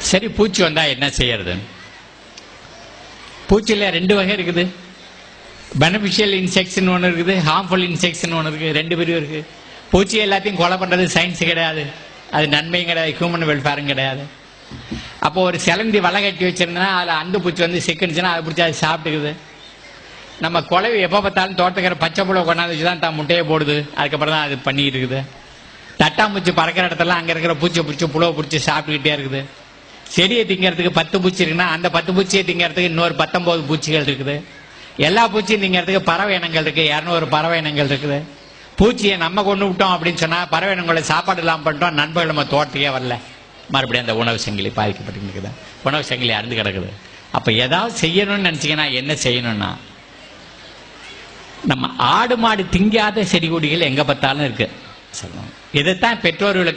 சரி, பூச்சி வந்தா என்ன செய்யறது? பூச்சியில் 2 வகை இருக்குது. பெனிஃபிஷியல் இன்செக்ட்ஸ்னு ஒன்று இருக்குது, ஹார்ம்ஃபுல் இன்செக்ட்ஸ்னு ஒன்று இருக்குது. 2 பிரிவு இருக்கு. பூச்சி எல்லாத்தையும் கொலை பண்றது சயின்ஸ் கிடையாது, அது நன்மையும் கிடையாது, ஹியூமன் வெல்ஃபேரும் கிடையாது. அப்போ ஒரு சிலந்தி வலை கட்டி வச்சிருந்தா அதில் அந்த பூச்சி வந்து சிக்கிடுச்சுன்னா அதை பிடிச்சி அது சாப்பிட்டுக்குது. நம்ம குழவி எப்போ பார்த்தாலும் தோட்டத்துக்கிற பச்சை புழை கொண்டாந்து வச்சு தான் தான் முட்டையை போடுது, அதுக்கப்புறம் தான் அது பண்ணிக்கிட்டு இருக்குது. தட்டாம்பூச்சி பறக்கிற இடத்துல அங்கே இருக்கிற பூச்சியை பிடிச்சி புழுவை பிடிச்சி சாப்பிட்டுக்கிட்டே இருக்குது. செடியை திங்கிறதுக்கு 10 பூச்சி இருக்குன்னா அந்த 10 பூச்சியை திங்கிறதுக்கு இன்னொரு 19 பூச்சிகள் இருக்குது. எல்லா பூச்சியும் திங்கிறதுக்கு பறவை இனங்கள் இருக்கு, 200 பறவை இனங்கள் இருக்குது. பூச்சியை நம்ம கொண்டு விட்டோம் அப்படின்னு சொன்னா பறவை இனங்களை சாப்பாடு இல்லாமல் பண்ணிட்டோம், நண்பர்கள் நம்ம தோட்டத்துக்கே வரல, மறுபடியும் அந்த உணவு சங்கிலி பாதிக்கப்பட்டு இருக்குது, உணவு சங்கிலி அறுந்து கிடக்குது. அப்ப ஏதாவது செய்யணும்னு நினைச்சீங்கன்னா என்ன செய்யணும்னா, நம்ம ஆடு மாடு திங்காத செடி கொடிகள் எங்க பார்த்தாலும் இருக்கு. இதைத்தான் பெற்றோர்களுக்கு